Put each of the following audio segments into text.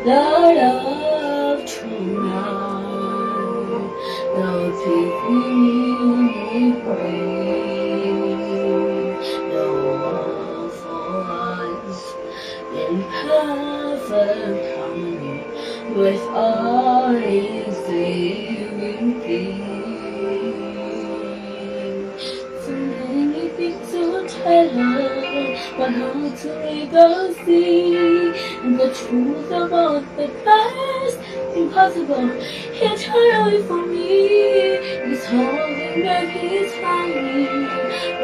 Lord of tonight, Lord, give me praise. No one for us in perfect harmony with all His living things. So many things to tell her, but how to make us see the truth about the past. Impossible, eternally for me. It's holding back His hiding,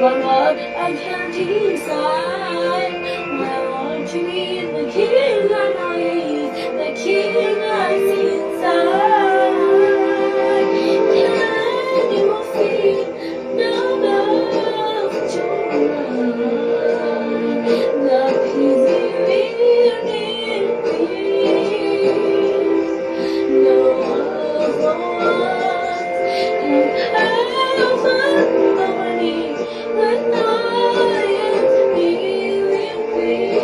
but what I can't decide. My heart to be the king I know is the king that's inside. Can you feel the love tonight? The peace within me. No other words in heaven morning when I am feeling free.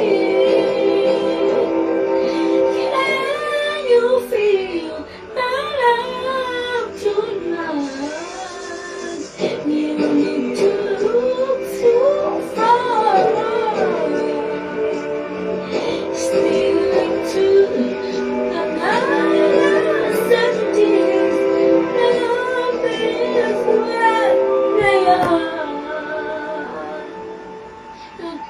Can you feel the love tonight? You need to look so far. Still into the night certainties. Love is where they are. And